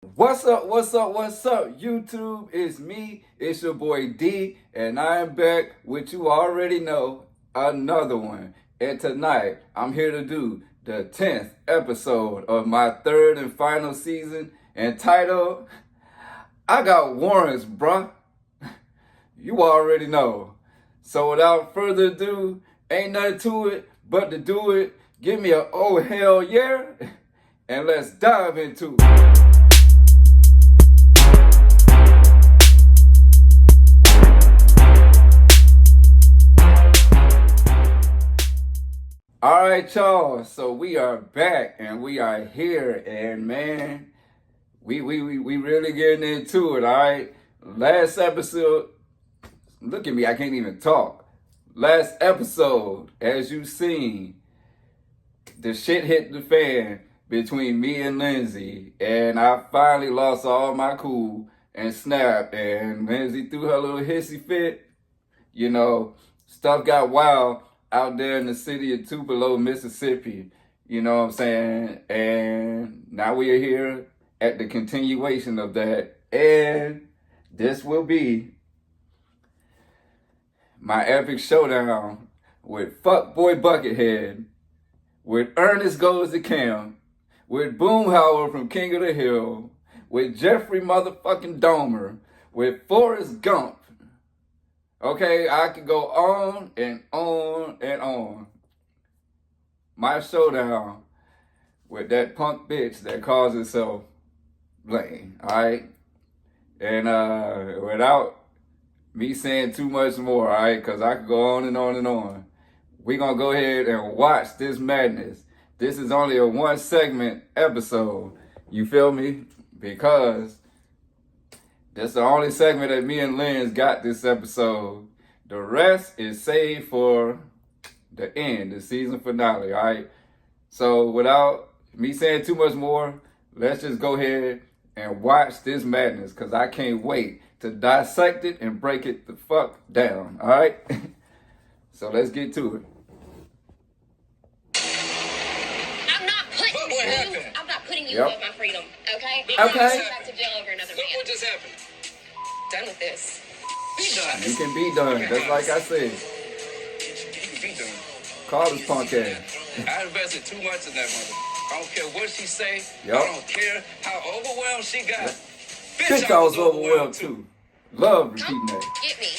What's up, YouTube? It's me, it's your boy D, and I am back with you already know, another one. And tonight, I'm here to do the 10th episode of my third and final season, entitled, I Got Warrants, bruh. You already know. So without further ado, ain't nothing to it but to do it. Give me a oh hell yeah, and let's dive into it. All right, y'all. So we are back and we are here, and man, we really getting into it. All right. Last episode, look at me, I can't even talk. Last episode, as you seen, the shit hit the fan between me and Lindsay, and I finally lost all my cool and snapped. And Lindsay threw her little hissy fit. You know, stuff got wild out there in the city of Tupelo, Mississippi. You know what I'm saying? And now we are here at the continuation of that. And this will be my epic showdown with Fuckboy Buckethead, with Ernest Goes to Camp, with Boomhauer from King of the Hill, with Jeffrey motherfucking Dahmer, with Forrest Gump. Okay, I could go on and on and on. My showdown with that punk bitch that calls herself Blaine, alright? And without me saying too much more, alright, because I could go on and on and on, we're going to go ahead and watch this madness. This is only a one segment episode, you feel me? Because that's the only segment that me and Lynn's got this episode. The rest is saved for the end, the season finale, all right? So without me saying too much more, let's just go ahead and watch this madness, because I can't wait to dissect it and break it the fuck down, all right? So let's get to it. I'm not putting you above my freedom, okay? Okay. I'm not back to jail over another man. What just happened? Done with this. Be done. You can be done, just like I said. You can be done. Call this punk ass. I invested too much in that mother. I don't care what she say. Yep. I don't care how overwhelmed she got. Yep. Bitch, I was overwhelmed too. Love repeating that. Get me.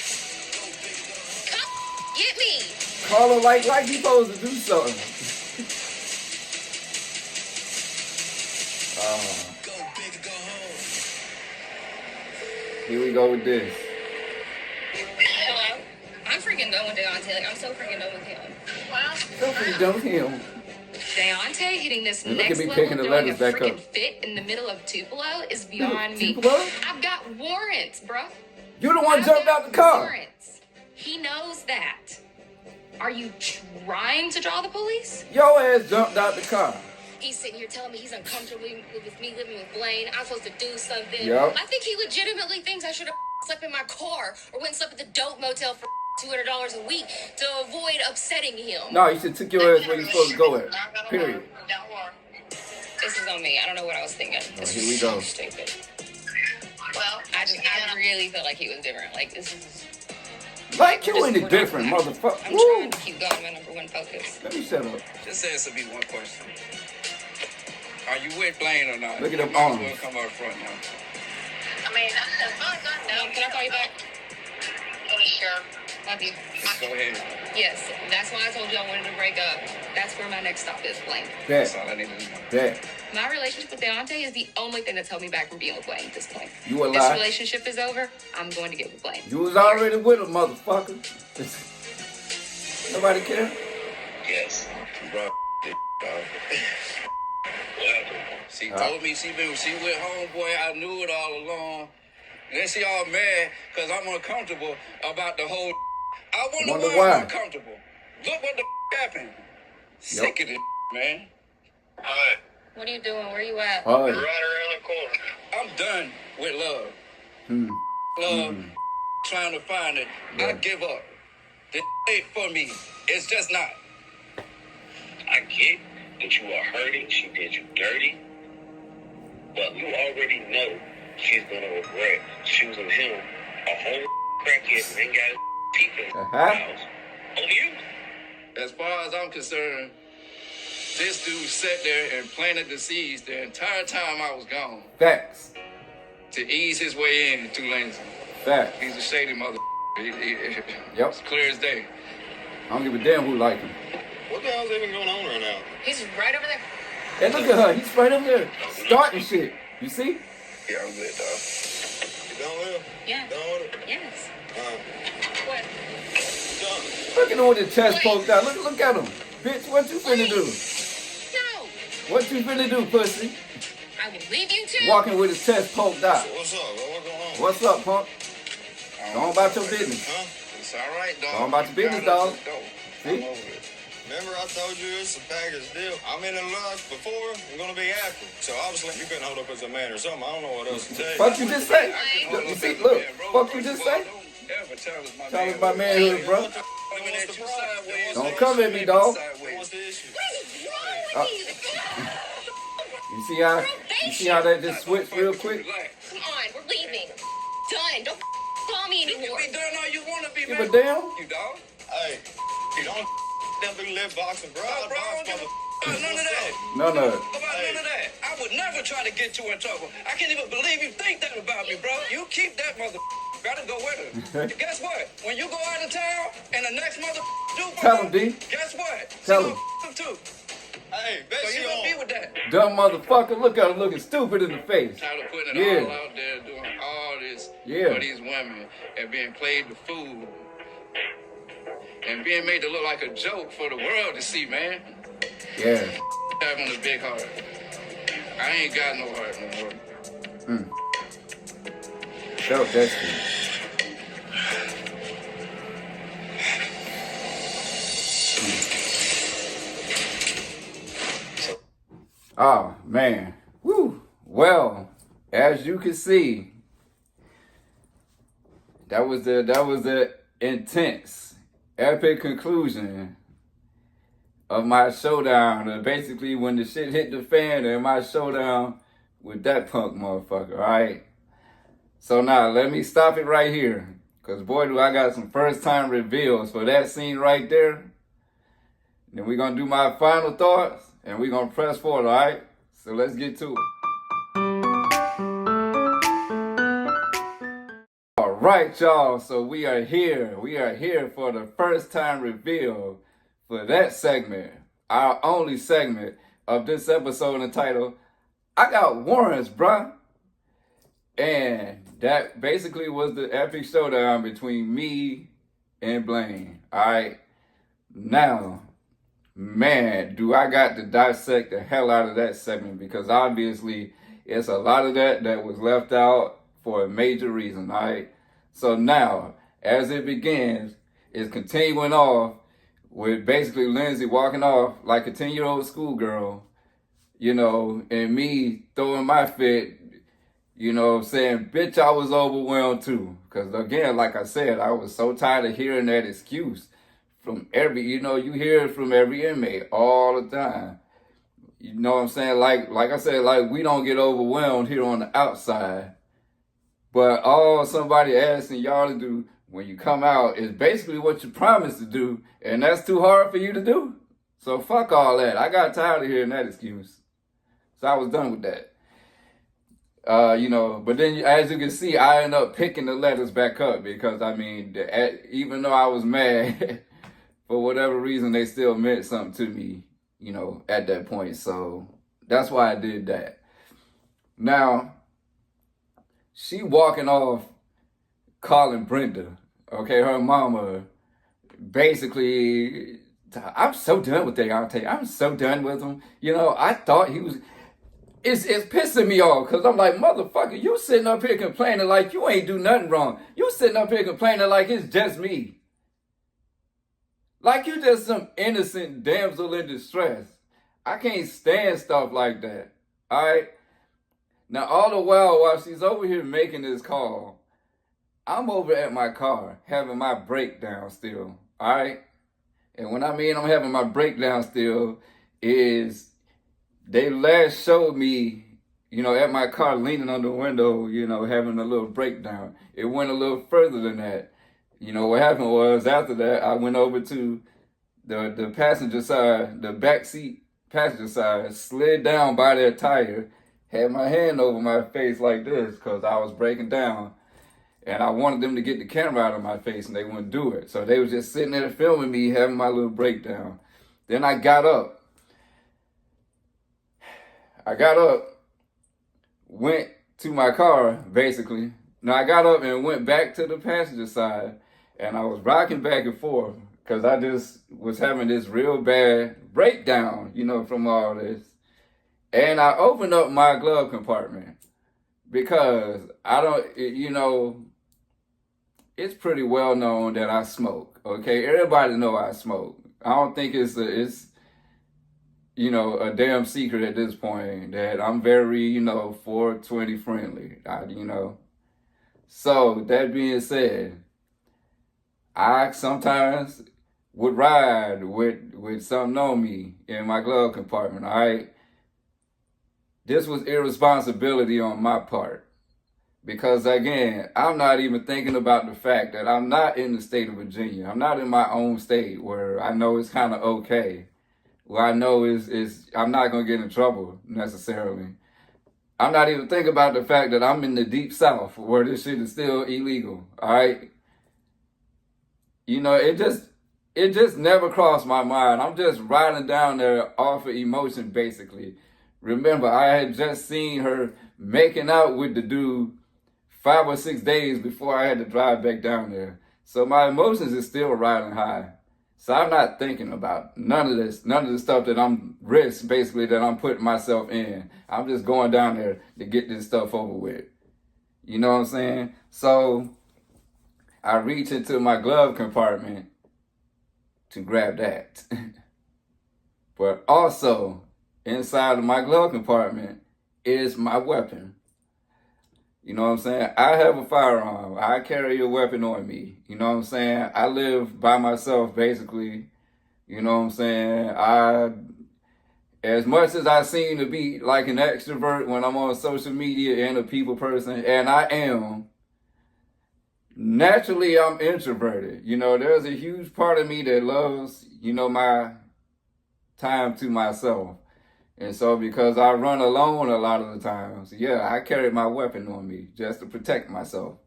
Come get me. Call her like you supposed to do something. Go big or go home. Here we go with this. Hello? I'm freaking done with Daonte. Like, I'm so freaking done with him. Wow. Something don't him. Daonte hitting this And look next at me level, picking the throwing a letters back freaking up. fit in the middle of Tupelo is beyond me. Tupelo? I've got warrants, bruh. You the one I've jumped got out the car. Warrants. He knows that. Are you trying to draw the police? Your ass jumped out the car. He's sitting here telling me he's uncomfortable with me living with Blaine. I'm supposed to do something. Yep. I think he legitimately thinks I should have slept in my car or went and slept at the dope motel for $200 a week to avoid upsetting him. No, you should took your ass where you supposed to go at. Period. This is on me. I don't know what I was thinking. This here is we so go. stupid. Well, I really felt like he was different. Like, this is... Like you ain't different, motherfucker. I'm trying to keep going my number one focus. Let me shut up. Just answer me one question. Are you with Blaine or not? Look at them You might as arms. well come out front now. I mean, as far as I know... Can I call you back? Sure. Love you. Just go ahead. Yes, that's why I told you I wanted to break up. That's where my next stop is, Blaine. That's all I need to know. That. My relationship with Daonte is the only thing that's held me back from being with Blaine at this point. You a This lie. relationship is over. I'm going to get with Blaine. You was already with him, motherfucker. Nobody care? Yes. Bro, dog. She told me she with homeboy. I knew it all along. And then she all mad because I'm uncomfortable about the whole. I wonder why I'm uncomfortable. Look what the happened. Sick of this, man. All right. What are you doing? Where are you at? All Right right. around the corner. I'm done with love. Love, trying to find it. Yeah. I give up. This ain't for me. It's just not. I get that you are hurting. She did you dirty. But you already know she's gonna regret choosing him, a whole crackhead, and ain't got his teeth in his house. Over you. As far as I'm concerned, this dude sat there and planted the seeds the entire time I was gone. Facts. To ease his way in to Lansing. Facts. He's a shady mother. Yep. It's clear as day. I don't give a damn who like him. What the hell's even going on right now? He's right over there. Hey, look at her. He's right over there starting shit. You see? Yeah, I'm good, dog. You done with him? Yeah. Done with it? Yes. Alright. What? Done. Look at him with his chest poked out. Look at him. Bitch, what you finna do? No. What you finna do, pussy? I will leave you two. Walking with his chest poked out. So what's up? What's going on? What's up, punk? Go on about your business. Huh? It's all right, dog. Go on about your business, dog. See? Remember I told you it's a package deal? I'm in the love before, I'm gonna be after. So obviously you couldn't hold up as a man or something. I don't know what else to tell you. Fuck you just say. Look, you see, look. Fuck you just say. Tell us my manhood, bro. Don't come at me, dog. What's the issue? What is wrong with you? You see how that just switched real quick? Come on, we're leaving. Done. Don't call me You anymore. can be done all you want to be, Give man. a damn? You dog. Hey, you don't them through lip box and broad Oh, bro, I box, don't give mother. a none of that. None of it. About none of that. I would never try to get you in trouble. I can't even believe you think that about me, bro. You keep that mother. Gotta go with her. Guess what? When you go out of town and the next mother do Tell him, D. guess what? Tell She him. gonna too. Hey, bet So she you gonna be on. with that. Dumb motherfucker. Look at him looking stupid in the face. Tyler putting it Yeah. all out there, doing all this Yeah. for these women and being played the fool and being made to look like a joke for the world to see, man. Yeah. Having a big heart. I ain't got no heart no more. Felt that shit. Oh man. Woo. Well, as you can see, that was the intense, epic conclusion of my showdown. Basically, when the shit hit the fan and my showdown with that punk motherfucker, alright? So now, let me stop it right here. Because boy, do I got some first time reveals for that scene right there. Then we're going to do my final thoughts and we're going to press forward, alright? So let's get to it. Alright, y'all. So we are here. We are here for the first time reveal for that segment. Our only segment of this episode entitled, I Got Warrants, bruh. And that basically was the epic showdown between me and Blaine. Alright. Now, man, do I got to dissect the hell out of that segment, because obviously it's a lot of that was left out for a major reason, alright? So now, as it begins, it's continuing off with basically Lindsay walking off like a 10-year-old schoolgirl, you know, and me throwing my fit, you know, saying, bitch, I was overwhelmed too. Because again, like I said, I was so tired of hearing that excuse from every, you know, you hear it from every inmate all the time. You know what I'm saying? Like I said, like we don't get overwhelmed here on the outside. But all somebody asking y'all to do when you come out is basically what you promised to do. And that's too hard for you to do. So fuck all that. I got tired of hearing that excuse. So I was done with that. You know, but then as you can see, I end up picking the letters back up because, I mean, even though I was mad, for whatever reason, they still meant something to me, you know, at that point. So that's why I did that. Now, she walking off calling Brenda, okay, her mama, basically, I'm so done with Daonte. I'm so done with him. You know, I thought he was... It's pissing me off because I'm like, motherfucker, you sitting up here complaining like you ain't do nothing wrong. You sitting up here complaining like it's just me. Like you just some innocent damsel in distress. I can't stand stuff like that. Alright? Now all the while she's over here making this call, I'm over at my car having my breakdown still. Alright? And when I mean I'm having my breakdown still is... They last showed me, at my car, leaning on the window, having a little breakdown. It went a little further than that. What happened was, after that, I went over to the passenger side, the back seat passenger side, slid down by their tire, had my hand over my face like this because I was breaking down. And I wanted them to get the camera out of my face, and they wouldn't do it. So they was just sitting there filming me having my little breakdown. Then I got up. Went to my car, basically. Now I got up and went back to the passenger side, and I was rocking back and forth because I just was having this real bad breakdown, from all this. And I opened up my glove compartment because I don't, it's pretty well known that I smoke, okay? Everybody know I smoke. I don't think it's a damn secret at this point that I'm very, 420 friendly, So, that being said, I sometimes would ride with something on me in my glove compartment, all right? This was irresponsibility on my part. Because again, I'm not even thinking about the fact that I'm not in the state of Virginia. I'm not in my own state where I know it's kind of okay. Where I know is I'm not going to get in trouble necessarily. I'm not even thinking about the fact that I'm in the deep south where this shit is still illegal. All right. It just never crossed my mind. I'm just riding down there off of emotion, basically. Remember, I had just seen her making out with the dude 5 or 6 days before I had to drive back down there. So my emotions is still riding high. So I'm not thinking about none of the stuff that I'm basically that I'm putting myself in. I'm just going down there to get this stuff over with. You know what I'm saying? So I reach into my glove compartment to grab that. But also inside of my glove compartment is my weapon. You know what I'm saying? I have a firearm. I carry a weapon on me. You know what I'm saying? I live by myself, basically. You know what I'm saying? As much as I seem to be like an extrovert when I'm on social media and a people person, and I am, naturally I'm introverted. There's a huge part of me that loves, my time to myself. And so because I run alone a lot of the times, I carry my weapon on me just to protect myself.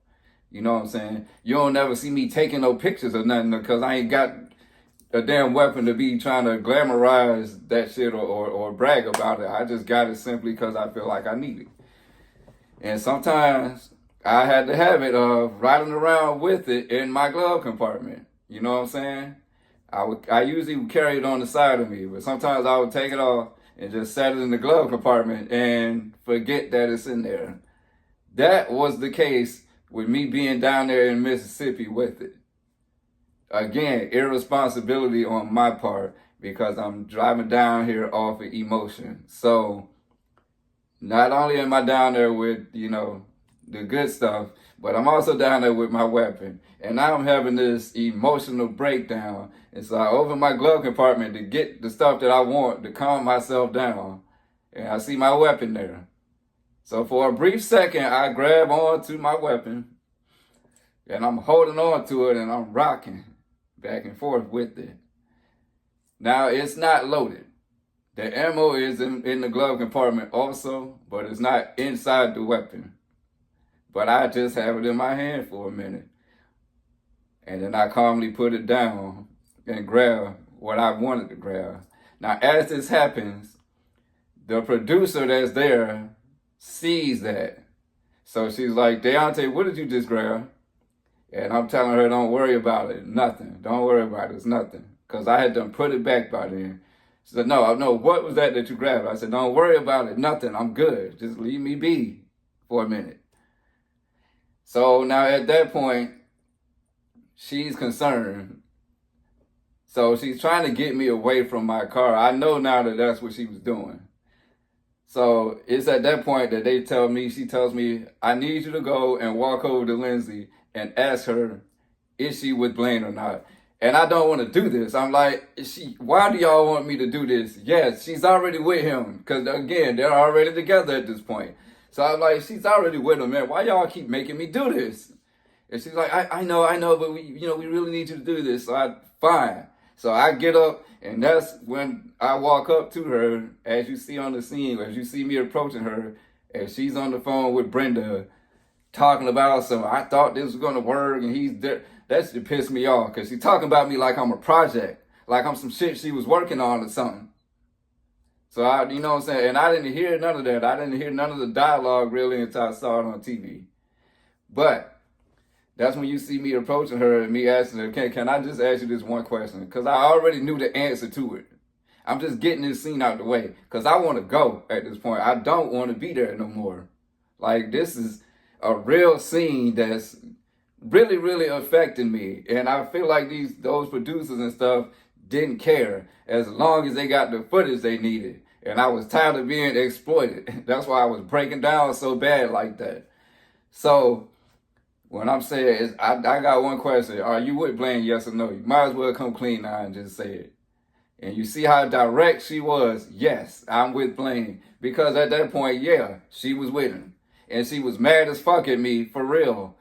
You know what I'm saying? You don't never see me taking no pictures or nothing because I ain't got a damn weapon to be trying to glamorize that shit or brag about it. I just got it simply because I feel like I need it. And sometimes I had the habit of riding around with it in my glove compartment. You know what I'm saying? I usually would carry it on the side of me, but sometimes I would take it off and just set it in the glove compartment and forget that it's in there. That was the case with me being down there in Mississippi with it. Again, irresponsibility on my part because I'm driving down here off of emotion. So not only am I down there with, the good stuff, but I'm also down there with my weapon. And now I'm having this emotional breakdown. And so I open my glove compartment to get the stuff that I want to calm myself down. And I see my weapon there. So for a brief second, I grab onto my weapon. And I'm holding on to it and I'm rocking back and forth with it. Now it's not loaded. The ammo is in the glove compartment also, but it's not inside the weapon. But I just have it in my hand for a minute. And then I calmly put it down and grab what I wanted to grab. Now, as this happens, the producer that's there sees that. So she's like, Daonte, what did you just grab? And I'm telling her, don't worry about it. Nothing. Don't worry about it. It's nothing. Because I had to put it back by then. She said, no, what was that you grabbed? I said, don't worry about it. Nothing. I'm good. Just leave me be for a minute. So now at that point, she's concerned. So she's trying to get me away from my car. I know now that that's what she was doing. So it's at that point that she tells me, I need you to go and walk over to Lindsay and ask her, is she with Blaine or not? and I don't want to do this. I'm like, why do y'all want me to do this? Yes, she's already with him. Because, again, they're already together at this point. So I'm like, she's already with him, man. Why y'all keep making me do this? And she's like, I know, but we really need you to do this. So fine. So I get up, and that's when I walk up to her, as you see on the scene, as you see me approaching her, and she's on the phone with Brenda, talking about something. I thought this was going to work, and he's there. That shit pissed me off, because she's talking about me like I'm a project, like I'm some shit she was working on or something. So, you know what I'm saying? And I didn't hear none of that. I didn't hear none of the dialogue, really, until I saw it on TV. But that's when you see me approaching her and me asking her, can I just ask you this one question? Because I already knew the answer to it. I'm just getting this scene out the way, because I want to go at this point. I don't want to be there no more. Like, this is a real scene that's really, really affecting me. And I feel like those producers and stuff didn't care as long as they got the footage they needed. And I was tired of being exploited. That's why I was breaking down so bad like that. So what I'm saying is, I got one question. Are you with Blaine, yes or no? You might as well come clean now and just say it. And you see how direct she was? Yes, I'm with Blaine. Because at that point, yeah, she was with him. And she was mad as fuck at me for real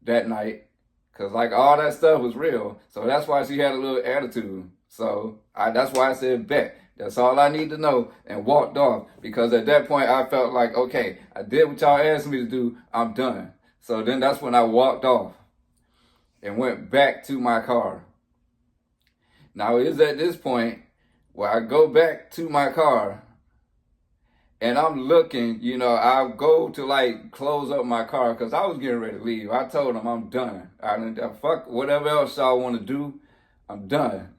that night. Because, like, all that stuff was real. So that's why she had a little attitude. So that's why I said, bet. That's all I need to know, and walked off. Because at that point, I felt like, okay, I did what y'all asked me to do. I'm done. So then that's when I walked off and went back to my car. Now, it is at this point where I go back to my car, and I'm looking, I go to, like, close up my car because I was getting ready to leave. I told them I'm done. Fuck whatever else y'all want to do, I'm done.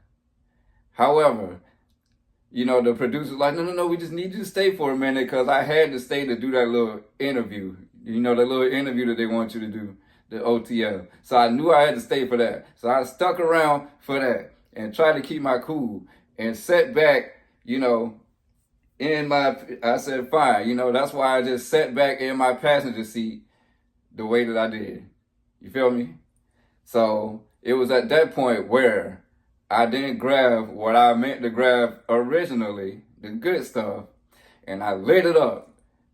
However, the producer's like, no, we just need you to stay for a minute, because I had to stay to do that little interview. The little interview that they want you to do, the OTL. So I knew I had to stay for that. So I stuck around for that and tried to keep my cool and sat back, I said, fine. That's why I just sat back in my passenger seat the way that I did. You feel me? So it was at that point where I didn't grab what I meant to grab originally, the good stuff, and I lit it up.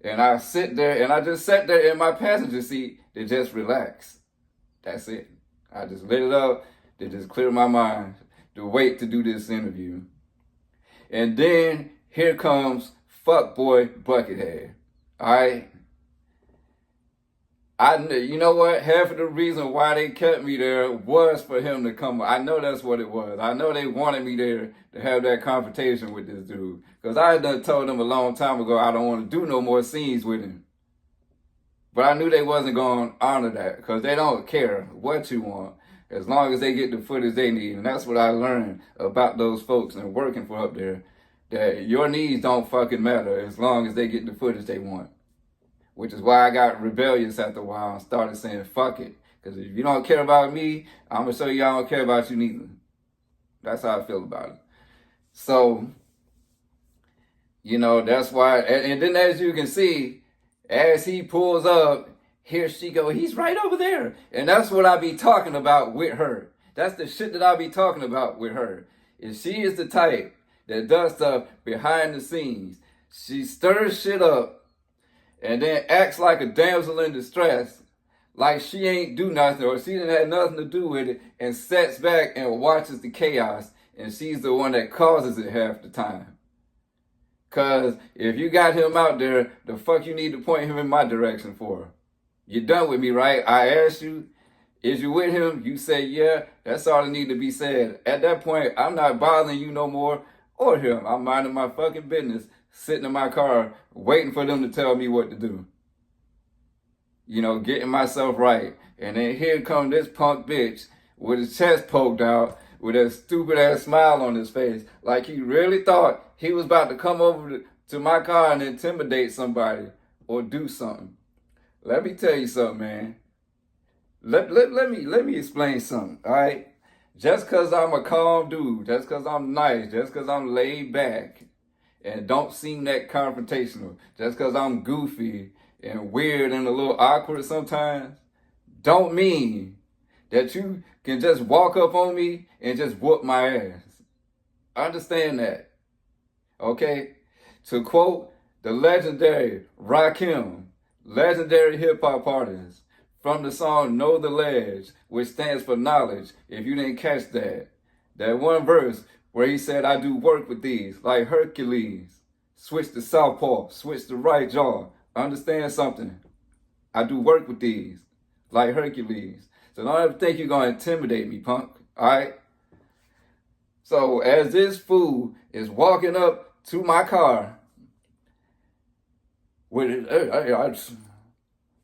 And I sit there, and I just sat there in my passenger seat to just relax. That's it. I just lit it up to just clear my mind, to wait to do this interview. And then here comes fuckboy Buckethead. All right? You know what? Half of the reason why they kept me there was for him to come. I know that's what it was. I know they wanted me there to have that confrontation with this dude. Because I had done told them a long time ago I don't want to do no more scenes with him. But I knew they wasn't going to honor that, because they don't care what you want as long as they get the footage they need. And that's what I learned about those folks and working for up there, that your needs don't fucking matter as long as they get the footage they want. Which is why I got rebellious after a while and started saying, fuck it. Because if you don't care about me, I'm going to show you I don't care about you neither. That's how I feel about it. So, that's why. And then as you can see, as he pulls up, here she go. He's right over there. And that's what I be talking about with her. That's the shit that I be talking about with her. If she is the type that does stuff behind the scenes, she stirs shit up, and then acts like a damsel in distress, like she ain't do nothing, or she didn't have nothing to do with it, and sits back and watches the chaos, and she's the one that causes it half the time. Because if you got him out there, the fuck you need to point him in my direction for? You're done with me, right? I asked you, is you with him? You say, yeah, that's all that need to be said. At that point, I'm not bothering you no more, or him. I'm minding my fucking business, sitting in my car, waiting for them to tell me what to do. Getting myself right. And then here come this punk bitch with his chest poked out, with that stupid ass smile on his face, like he really thought he was about to come over to my car and intimidate somebody or do something. Let me tell you something, man. Let me explain something, all right? Just because I'm a calm dude, just because I'm nice, just because I'm laid back and don't seem that confrontational, just because I'm goofy and weird and a little awkward sometimes, don't mean that you can just walk up on me and just whoop my ass. Understand that. Okay? To quote the legendary Rakim, legendary hip-hop artist, from the song Know the Ledge, which stands for knowledge, if you didn't catch that. That one verse where he said, I do work with these, like Hercules. Switch to southpaw, switch to right jaw. Understand something. I do work with these, like Hercules. So don't ever think you're going to intimidate me, punk. All right? So as this fool is walking up to my car, with it,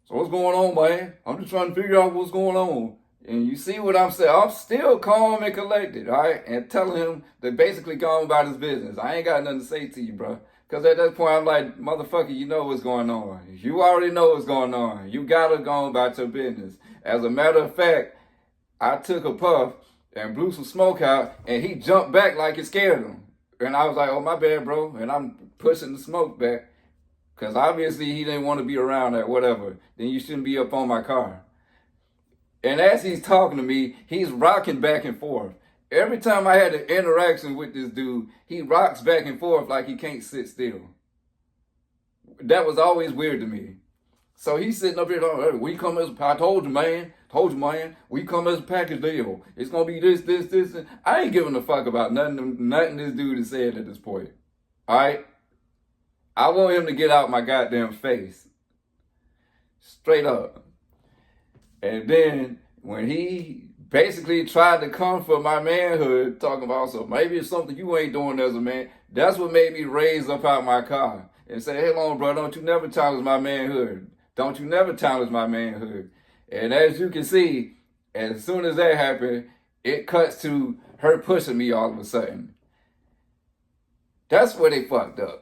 so what's going on, man? I'm just trying to figure out what's going on. And you see what I'm saying? I'm still calm and collected, all right? And telling him to basically go on about his business. I ain't got nothing to say to you, bro. Because at that point, I'm like, motherfucker, you know what's going on. You already know what's going on. You got to go on about your business. As a matter of fact, I took a puff and blew some smoke out, and he jumped back like it scared him. And I was like, oh, my bad, bro. And I'm pushing the smoke back. Because obviously he didn't want to be around that, whatever. Then you shouldn't be up on my car. And as he's talking to me, he's rocking back and forth. Every time I had an interaction with this dude, he rocks back and forth like he can't sit still. That was always weird to me. So he's sitting up here, hey, we come as, I told you, man, we come as a package deal. It's going to be this. And I ain't giving a fuck about nothing this dude has said at this point. All right? I want him to get out my goddamn face. Straight up. And then when he basically tried to come for my manhood, talking about, so maybe it's something you ain't doing as a man, that's what made me raise up out my car and say, hey, on, bro, don't you never challenge my manhood. Don't you never challenge my manhood. And as you can see, as soon as that happened, it cuts to her pushing me all of a sudden. That's where they fucked up.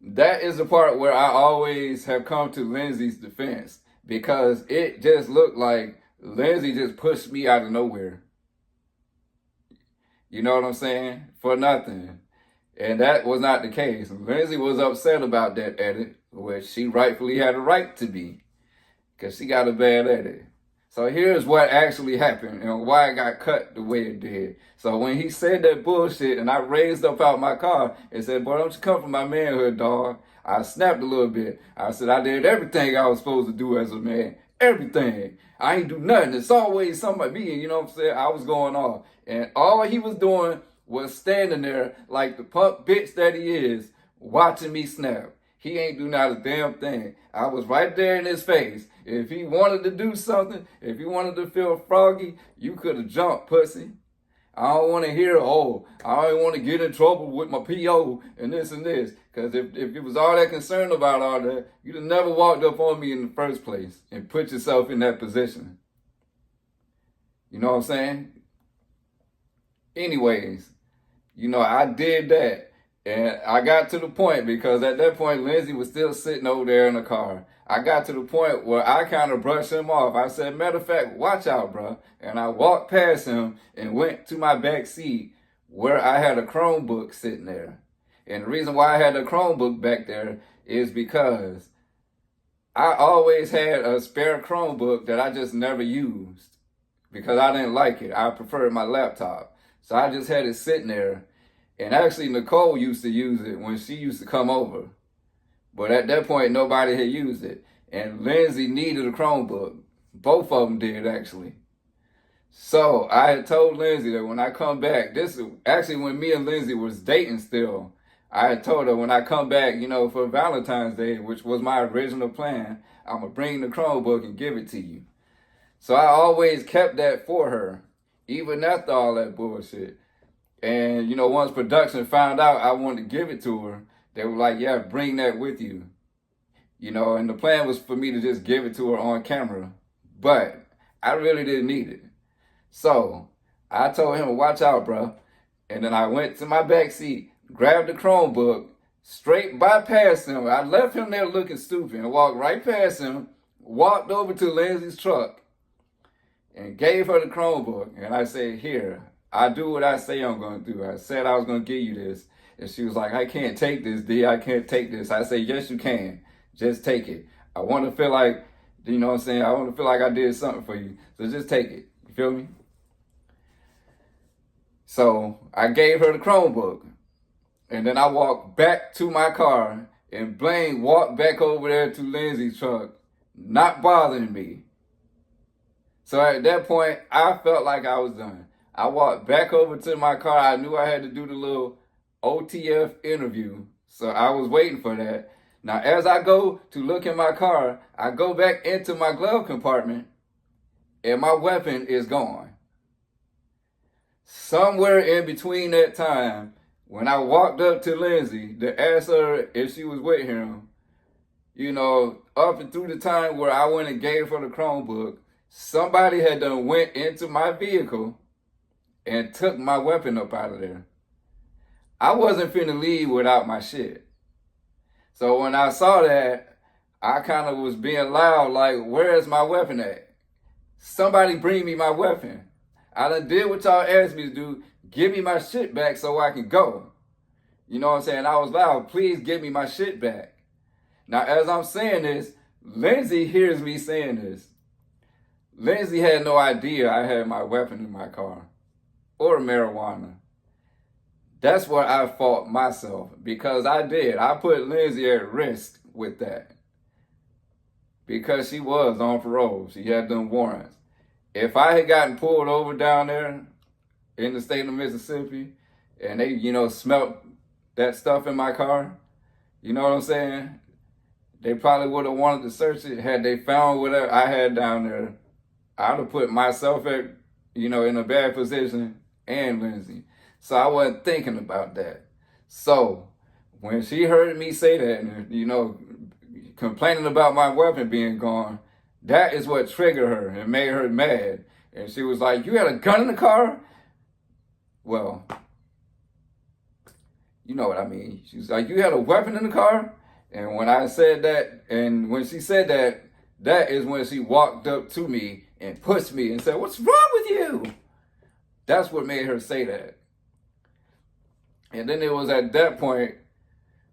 That is the part where I always have come to Lindsay's defense, because it just looked like Lindsay just pushed me out of nowhere. You know what I'm saying? For nothing. And that was not the case. Lindsay was upset about that edit, which she rightfully had a right to be, because she got a bad edit. So here's what actually happened and why it got cut the way it did. So when he said that bullshit and I raised up out my car and said, boy, don't you come for my manhood, dog. I snapped a little bit. I said, I did everything I was supposed to do as a man. Everything. I ain't do nothing. It's always somebody being, you know what I'm saying? I was going off. And all he was doing was standing there like the punk bitch that he is, watching me snap. He ain't do not a damn thing. I was right there in his face. If he wanted to do something, if he wanted to feel froggy, you could have jumped, pussy. I don't want to hear, oh, I don't want to get in trouble with my PO and this and this. Because if you was all that concerned about all that, you'd have never walked up on me in the first place and put yourself in that position. You know what I'm saying? Anyways, you know, I did that. And I got to the point, because at that point, Lindsay was still sitting over there in the car. I got to the point where I kind of brushed him off. I said, matter of fact, watch out, bro. And I walked past him and went to my back seat where I had a Chromebook sitting there. And the reason why I had a Chromebook back there is because I always had a spare Chromebook that I just never used because I didn't like it. I preferred my laptop. So I just had it sitting there. And actually, Nicole used to use it when she used to come over. But at that point, nobody had used it. And Lindsay needed a Chromebook. Both of them did, actually. So I had told Lindsay that when I come back, this is actually when me and Lindsay was dating still. I had told her when I come back, you know, for Valentine's Day, which was my original plan, I'm going to bring the Chromebook and give it to you. So I always kept that for her, even after all that bullshit. And, you know, once production found out I wanted to give it to her, they were like, yeah, bring that with you. You know, and the plan was for me to just give it to her on camera. But I really didn't need it. So I told him, watch out, bro. And then I went to my back seat, grabbed the Chromebook, straight bypassed him. I left him there looking stupid and walked right past him, walked over to Lindsay's truck and gave her the Chromebook. And I said, here, I do what I say I'm going to do. I said I was going to give you this. And she was like, I can't take this, D. I can't take this. I said, yes, you can. Just take it. I want to feel like, you know what I'm saying? I want to feel like I did something for you. So just take it. feel me? So I gave her the Chromebook. And then I walked back to my car, and Blaine walked back over there to Lindsay's truck, not bothering me. So at that point, I felt like I was done. I walked back over to my car. I knew I had to do the little OTF interview, so I was waiting for that. Now, as I go to look in my car, I go back into my glove compartment, and my weapon is gone. Somewhere in between that time, when I walked up to Lindsay to ask her if she was with him, you know, up and through the time where I went and gave her the Chromebook, somebody had done went into my vehicle and took my weapon up out of there. I wasn't finna leave without my shit. So when I saw that, I kind of was being loud, like, where's my weapon at? Somebody bring me my weapon. I done did what y'all asked me to do. Give me my shit back so I can go. You know what I'm saying? I was loud, please give me my shit back. Now, as I'm saying this, Lindsay hears me saying this. Lindsay had no idea I had my weapon in my car or marijuana. That's where I fought myself, because I did. I put Lindsay at risk with that because she was on parole. She had done warrants. If I had gotten pulled over down there in the state of Mississippi and they, you know, smelt that stuff in my car, you know what I'm saying? They probably would have wanted to search it. Had they found whatever I had down there, I'd have put myself at, you know, in a bad position, and Lindsay. So I wasn't thinking about that. So when she heard me say that, and, you know, complaining about my weapon being gone, that is what triggered her and made her mad. And she was like, you had a gun in the car? Well, you know what I mean. She was like, you had a weapon in the car? And when I said that, and when she said that, that is when she walked up to me and pushed me and said, what's wrong with you? That's what made her say that. And then it was at that point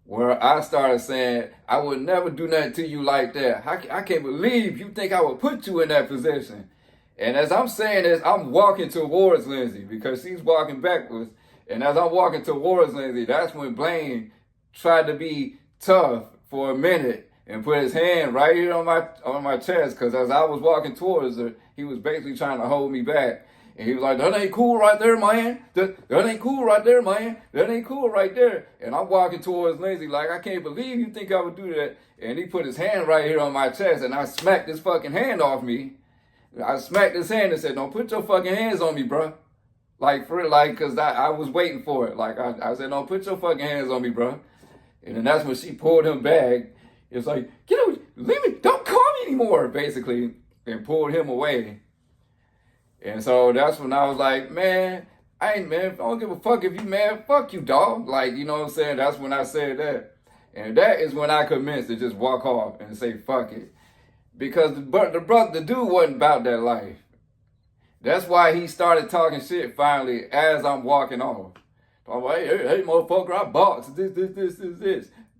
where I started saying, I would never do nothing to you like that. I can't believe you think I would put you in that position. And as I'm saying this, I'm walking towards Lindsay because she's walking backwards. And as I'm walking towards Lindsay, that's when Blaine tried to be tough for a minute and put his hand right here on my chest, because as I was walking towards her, he was basically trying to hold me back. And he was like, that ain't cool right there, man. That ain't cool right there, man. That ain't cool right there. And I'm walking towards Lindsay like, I can't believe you think I would do that. And he put his hand right here on my chest, and I smacked his fucking hand off me. I smacked his hand and said, don't put your fucking hands on me, bro. Like, for like, because I was waiting for it. Like, I said, don't put your fucking hands on me, bro. And then that's when she pulled him back. It's like, leave me, don't call me anymore, basically, and pulled him away. And so that's when I was like, man, I don't give a fuck if you mad. Fuck you, dog. Like, you know what I'm saying? That's when I said that. And that is when I commenced to just walk off and say, fuck it. Because the dude wasn't about that life. That's why he started talking shit finally as I'm walking off. I'm like, hey, motherfucker, I box. This.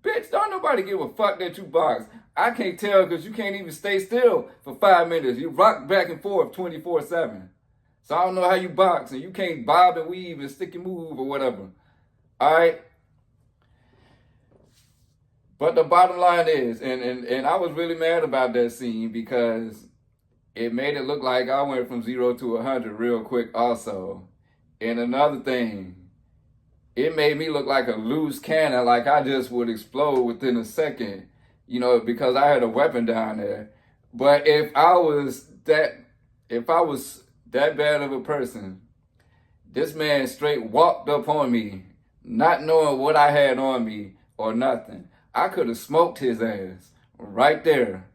Bitch, don't nobody give a fuck that you box. I can't tell because you can't even stay still for 5 minutes. You rock back and forth 24/7. So I don't know how you box, and you can't bob and weave and stick and move or whatever. All right? But the bottom line is, and I was really mad about that scene because it made it look like I went from 0 to 100 real quick also. And another thing, it made me look like a loose cannon, like I just would explode within a second, you know, because I had a weapon down there. But if I was that bad of a person, this man straight walked up on me, not knowing what I had on me or nothing. I could have smoked his ass right there,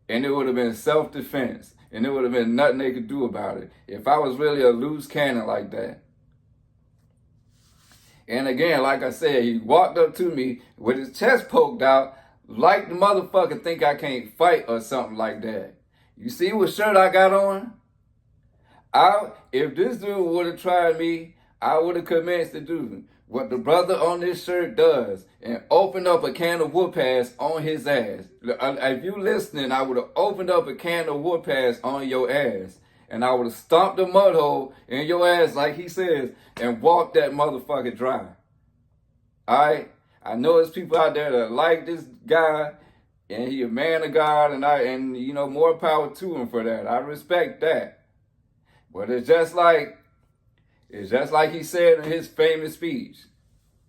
and it would have been self-defense, and it would have been nothing they could do about it if I was really a loose cannon like that. And again, like I said, he walked up to me with his chest poked out like the motherfucker think I can't fight or something like that. You see what shirt I got on? If this dude would have tried me, I would have commenced to do what the brother on this shirt does and opened up a can of whoop ass on his ass. If you listening, I would have opened up a can of whoop ass on your ass. and I would have stomped the mud hole in your ass like he says and walked that motherfucker dry. Alright? I know there's people out there that like this guy and he a man of God, and you know, more power to him for that. I respect that. But it's just like he said in his famous speech.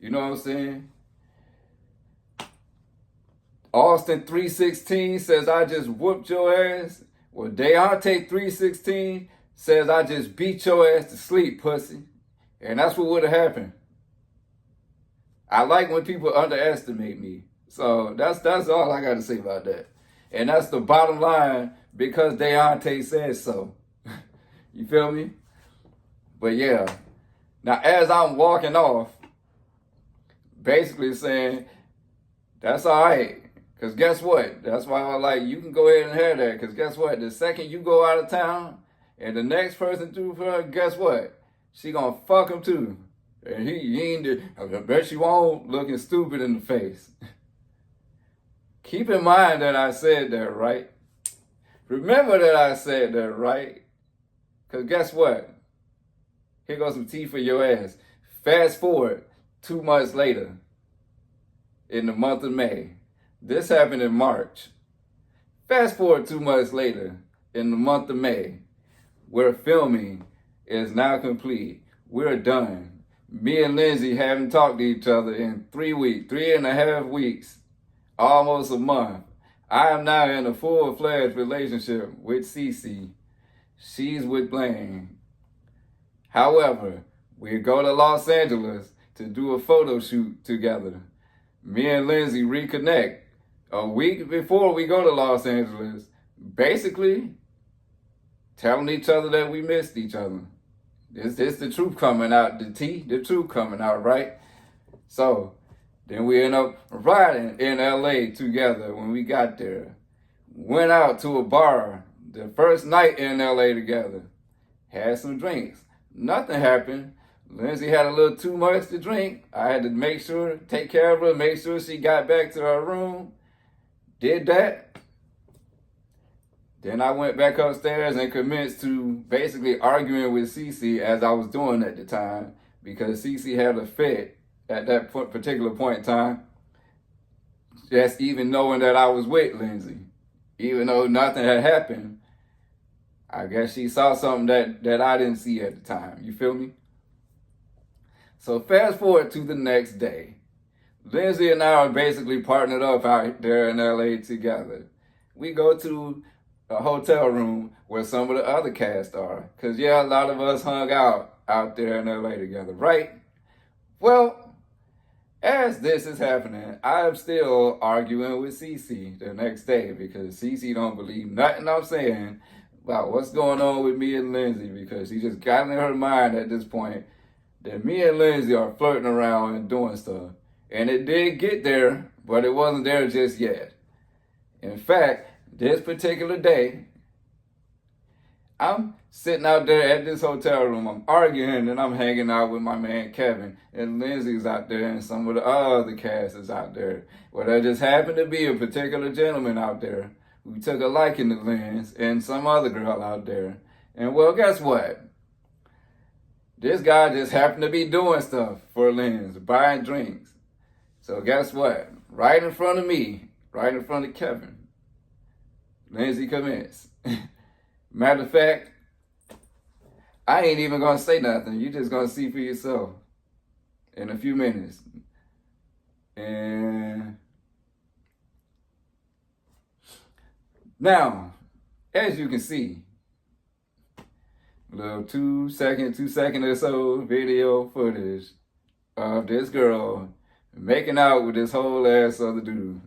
You know what I'm saying? Austin 3:16 says, I just whooped your ass. Well, Daonte 3:16 says, I just beat your ass to sleep, pussy. And that's what would have happened. I like when people underestimate me. So that's all I got to say about that. And that's the bottom line, because Daonte says so. You feel me? But yeah. Now, as I'm walking off, basically saying, that's all right. Because guess what? That's why I like, you can go ahead and have that. Because guess what? The second you go out of town and the next person do for her, guess what? She gonna fuck him too. And he ain't, I bet you won't, looking stupid in the face. Keep in mind that I said that, right? Remember that I said that, right? Because guess what? Here goes some tea for your ass. Fast forward 2 months later, in the month of May. This happened in March. Fast forward 2 months later, in the month of May, where filming is now complete. We're done. Me and Lindsay haven't talked to each other in 3 weeks, 3.5 weeks, almost a month. I am now in a full-fledged relationship with Cece. She's with Blaine. However, we go to Los Angeles to do a photo shoot together. Me and Lindsay reconnect a week before we go to Los Angeles, basically telling each other that we missed each other. It's the truth coming out, the truth coming out, right? So then we end up riding in LA together when we got there. Went out to a bar the first night in LA together. Had some drinks. Nothing happened. Lindsay had a little too much to drink. I had to take care of her, make sure she got back to her room. Did that. Then I went back upstairs and commenced to basically arguing with Cece, as I was doing at the time, because Cece had a fit at that particular point in time. Just even knowing that I was with Lindsay, even though nothing had happened, I guess she saw something that I didn't see at the time. You feel me? So fast forward to the next day. Lindsay and I are basically partnered up out there in LA together. We go to a hotel room where some of the other cast are. Because, yeah, a lot of us hung out there in LA together, right? Well, as this is happening, I'm still arguing with Cece the next day because Cece don't believe nothing I'm saying about what's going on with me and Lindsay, because she just got in her mind at this point that me and Lindsay are flirting around and doing stuff. And it did get there, but it wasn't there just yet. In fact, this particular day, I'm sitting out there at this hotel room, I'm arguing, and I'm hanging out with my man Kevin, and Lindsay's out there, and some of the other cast is out there. Well, there just happened to be a particular gentleman out there who took a liking to Lindsay, and some other girl out there. And well, guess what? This guy just happened to be doing stuff for Lindsay, buying drinks. So guess what? Right in front of me, right in front of Kevin, Lindsay commenced. Matter of fact, I ain't even gonna say nothing. You just gonna see for yourself in a few minutes. And now, as you can see, a little 2 second or so video footage of this girl making out with this whole ass other dude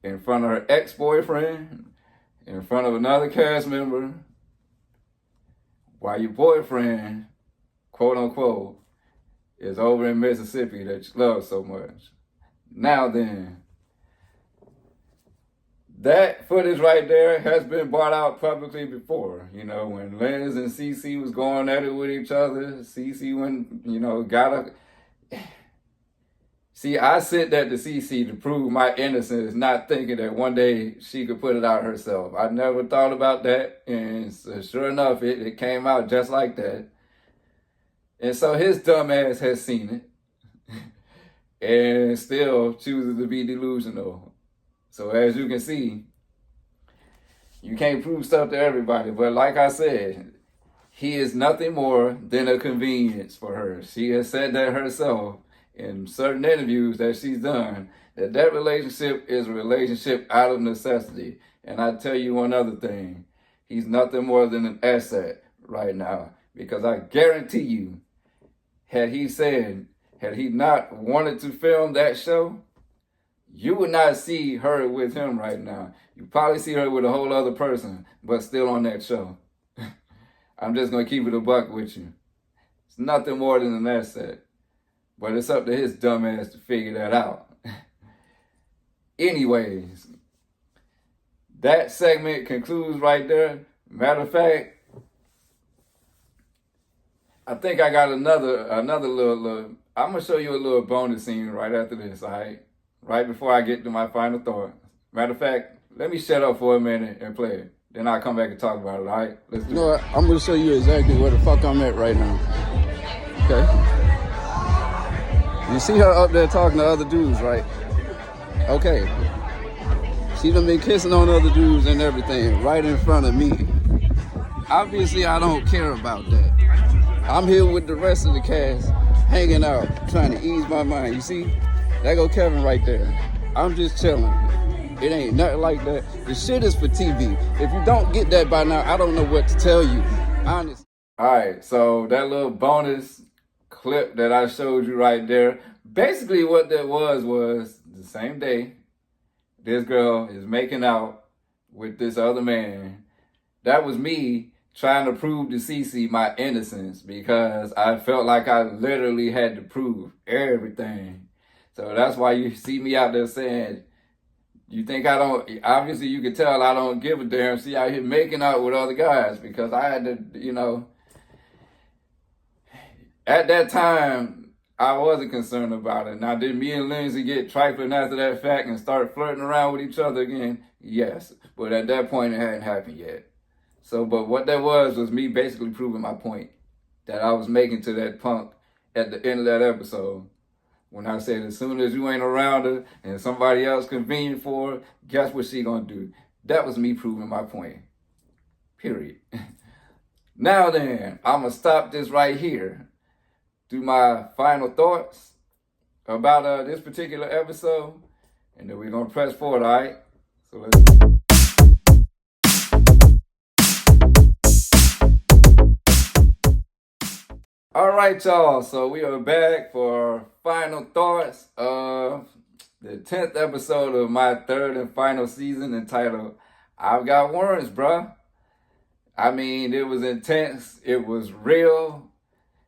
in front of her ex-boyfriend, in front of another cast member, while your boyfriend, quote unquote, is over in Mississippi that you love so much. Now then, that footage right there has been brought out publicly before. You know, when Liz and Cece was going at it with each other, Cece went, got a... See, I sent that to CC to prove my innocence, not thinking that one day she could put it out herself. I never thought about that, and so sure enough, it came out just like that. And so his dumb ass has seen it, and still chooses to be delusional. So as you can see, you can't prove stuff to everybody. But like I said, he is nothing more than a convenience for her. She has said that herself in certain interviews that she's done, that relationship is a relationship out of necessity. And I tell you one other thing, he's nothing more than an asset right now. Because I guarantee you, had he not wanted to film that show, you would not see her with him right now. You probably see her with a whole other person, but still on that show. I'm just going to keep it a buck with you. It's nothing more than an asset. But it's up to his dumb ass to figure that out. Anyways, that segment concludes right there. Matter of fact, I think I got another little, I'm going to show you a little bonus scene right after this, all right? Right before I get to my final thought. Matter of fact, let me shut up for a minute and play it. Then I'll come back and talk about it, all right? Let's do it. You know what? I'm going to show you exactly where the fuck I'm at right now. Okay? You see her up there talking to other dudes, right? Okay. She done been kissing on other dudes and everything right in front of me. Obviously, I don't care about that. I'm here with the rest of the cast, hanging out, trying to ease my mind. You see? There go Kevin right there. I'm just chilling. It ain't nothing like that. The shit is for TV. If you don't get that by now, I don't know what to tell you. Honestly. All right, so that little bonus clip that I showed you right there, basically what that was the same day, this girl is making out with this other man. That was me trying to prove to Cece my innocence because I felt like I literally had to prove everything. So that's why you see me out there saying, you think I don't, obviously you can tell I don't give a damn. See out here making out with other guys because I had to, you know, at that time, I wasn't concerned about it. Now, did me and Lindsay get trifling after that fact and start flirting around with each other again? Yes. But at that point, it hadn't happened yet. So, but what that was me basically proving my point that I was making to that punk at the end of that episode. When I said, as soon as you ain't around her and somebody else convenient for her, guess what she gonna do? That was me proving my point. Period. Now then, I'm gonna stop this right here. Do my final thoughts about this particular episode, and then we're gonna press forward, all right? So let's. All right, y'all. So we are back for final thoughts of the 10th episode of my third and final season, entitled "I've Got Warrants, Bruh." I mean, it was intense. It was real.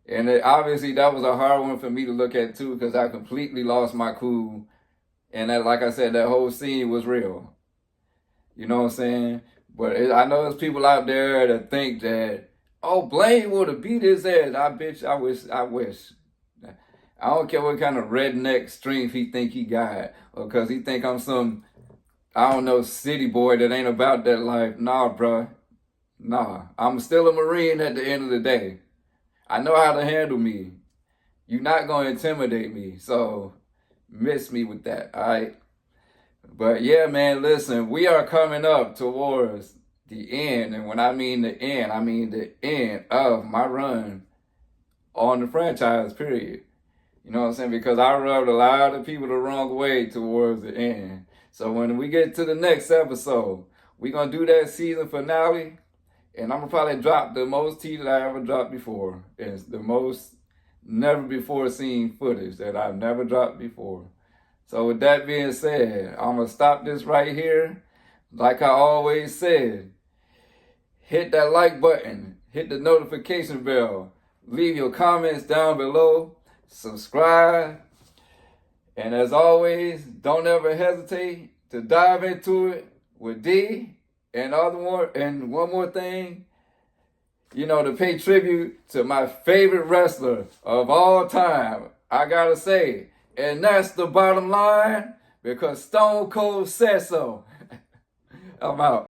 And obviously that was a hard one for me to look at too, because I completely lost my cool. And that, like I said, that whole scene was real. You know what I'm saying? But I know there's people out there that think that, oh, Blaine would have beat his ass. I wish. I don't care what kind of redneck strength he think he got. Or because he think I'm some, I don't know, city boy that ain't about that life. Nah, bruh. Nah. I'm still a Marine at the end of the day. I know how to handle me. You're not going to intimidate me. So, miss me with that, all right? But yeah, man, listen, we are coming up towards the end. And when I mean the end, I mean the end of my run on the franchise, period. You know what I'm saying? Because I rubbed a lot of people the wrong way towards the end. So when we get to the next episode, we're going to do that season finale. And I'm going to probably drop the most tea that I ever dropped before. It's the most never before seen footage that I've never dropped before. So with that being said, I'm going to stop this right here. Like I always said, hit that like button, hit the notification bell, leave your comments down below, subscribe. And as always, don't ever hesitate to dive into it with D. And one more thing, you know, to pay tribute to my favorite wrestler of all time, I gotta say, And that's the bottom line, because Stone Cold said so. I'm out.